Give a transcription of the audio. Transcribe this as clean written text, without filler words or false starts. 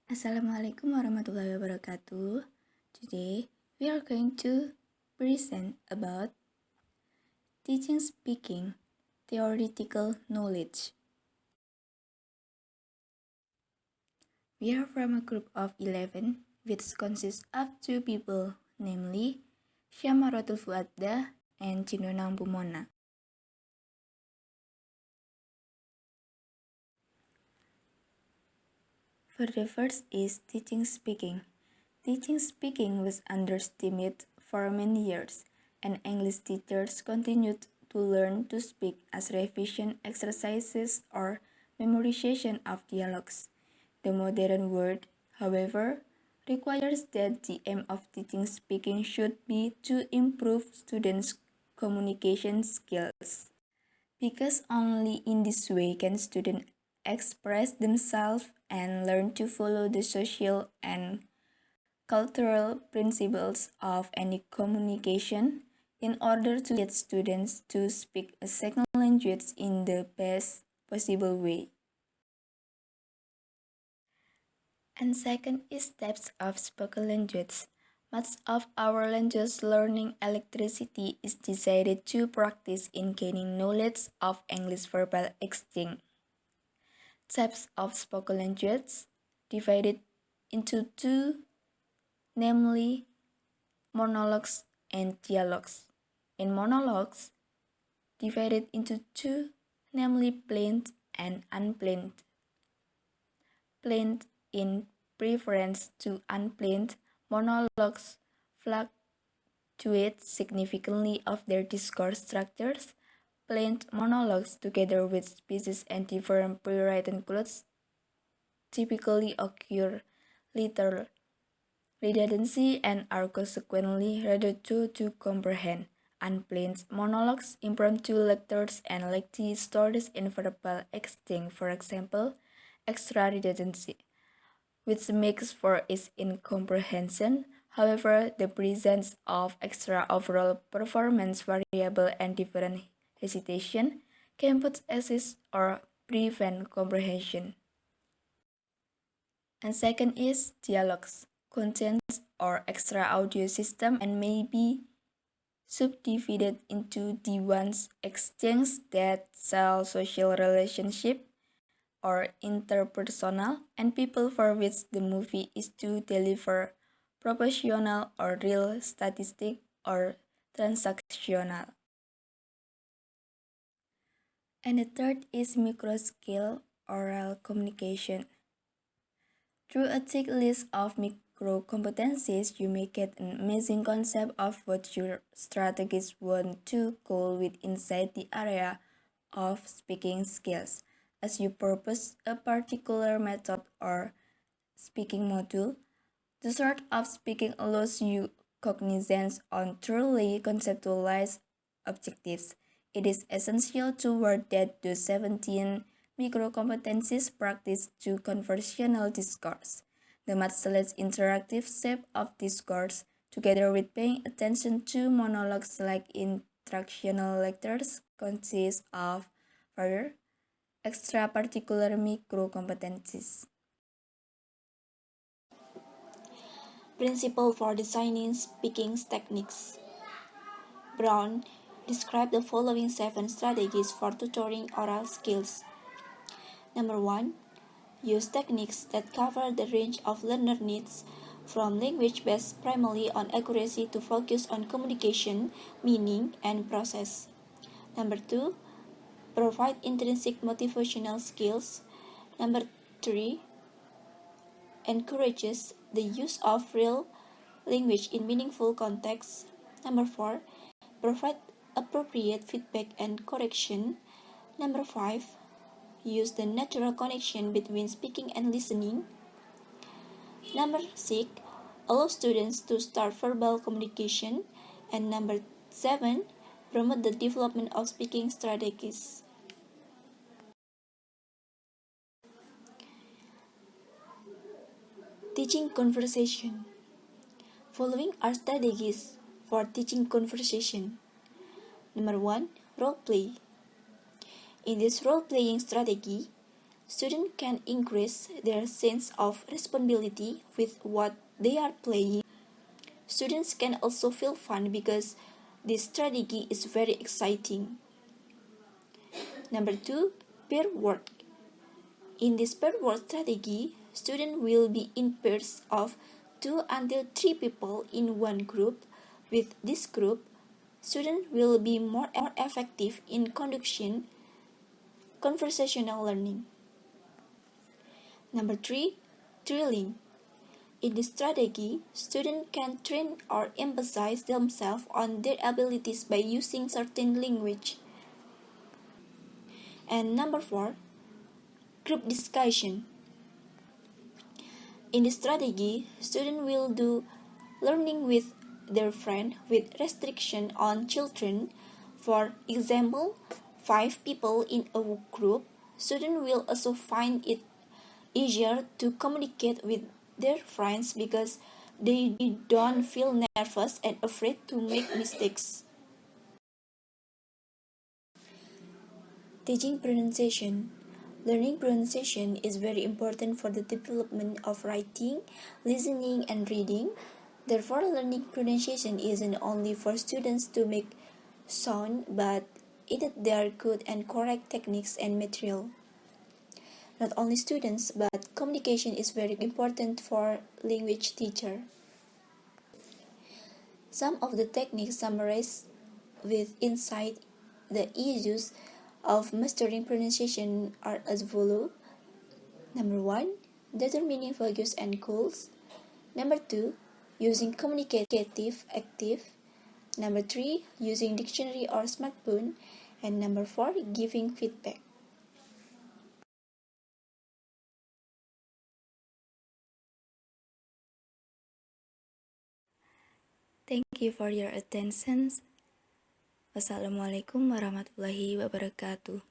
Assalamualaikum warahmatullahi wabarakatuh. Today, we are going to present about teaching speaking, theoretical knowledge. We are from a group of 11, which consists of 2 people, namely Syamarotul Fuaddah and Cindona Ompumona. For the first is teaching speaking. Teaching speaking was underestimated for many years, and English teachers continued to learn to speak as revision exercises or memorization of dialogues. The modern world, however, requires that the aim of teaching speaking should be to improve students' communication skills. Because only in this way can students express themselves and learn to follow the social and cultural principles of any communication in order to get students to speak a second language in the best possible way. And second is types of spoken language. Much of our language learning electricity is decided to practice in gaining knowledge of English verbal exchange. Types of spoken language divided into 2, namely monologues and dialogues. In monologues, divided into 2, namely planned and unplanned. Planned in preference to unplanned, monologues fluctuate significantly of their discourse structures. Planned monologues, together with speeches and different pre-written clues, typically occur little redundancy and are consequently rather to comprehend. Unplanned monologues, impromptu lectures, and lengthy stories in verbal exchange, for example, extra redundancy, which makes for its incomprehension. However, the presence of extra overall performance variable and different hesitation can both assist or prevent comprehension. And second is dialogues, contents or extra audio system, and may be subdivided into the ones exchanges that sell social relationship or interpersonal, and people for which the movie is to deliver proportional or real statistic or transactional. And the third is micro-scale oral communication. Through a thick list of micro competencies, you may get an amazing concept of what your strategists want to goal with inside the area of speaking skills. As you propose a particular method or speaking module, the sort of speaking allows you cognizance on truly conceptualized objectives. It is essential to word that those 17 micro-competencies practice to conversational discourse. The much less interactive shape of discourse, together with paying attention to monologues like instructional lectures, consists of further extra particular micro-competencies. Principle for designing speaking techniques. Brown described the following 7 strategies for tutoring oral skills. Number 1. Use techniques that cover the range of learner needs, from language based primarily on accuracy to focus on communication, meaning, and process. Number 2. Provide intrinsic motivational skills. Number 3. Encourages the use of real language in meaningful contexts. Number 4. Provide appropriate feedback and correction. Number 5. Use the natural connection between speaking and listening. Number 6. Allow students to start verbal communication. And number 7. Promote the development of speaking strategies. Teaching conversation. Following are strategies for teaching conversation. Number 1. Role play. In this role-playing strategy, Students can increase their sense of responsibility with what they are playing. Students can also feel fun because this strategy is very exciting. Number 2, pair work. In this pair work strategy, students will be in pairs of 2 until 3 people in one group. With this group, students will be more effective in conducting conversational learning. Number 3, drilling. In this strategy, students can train or emphasize themselves on their abilities by using certain language. And number 4, group discussion. In this strategy, students will do learning with their friend with restriction on children. For example, 5 people in a group, students will also find it easier to communicate with their friends because they don't feel nervous and afraid to make mistakes. Teaching pronunciation. Learning pronunciation is very important for the development of writing, listening, and reading. Therefore, learning pronunciation isn't only for students to make sound, but it is their good and correct techniques and material. Not only students, but communication is very important for language teacher. Some of the techniques summarized with insight the issues of mastering pronunciation are as follows. Number 1, determining values and goals. Number 2, using communicative active. Number 3, using dictionary or smartphone. And number 4, giving feedback. Thank you for your attention. Wassalamualaikum warahmatullahi wabarakatuh.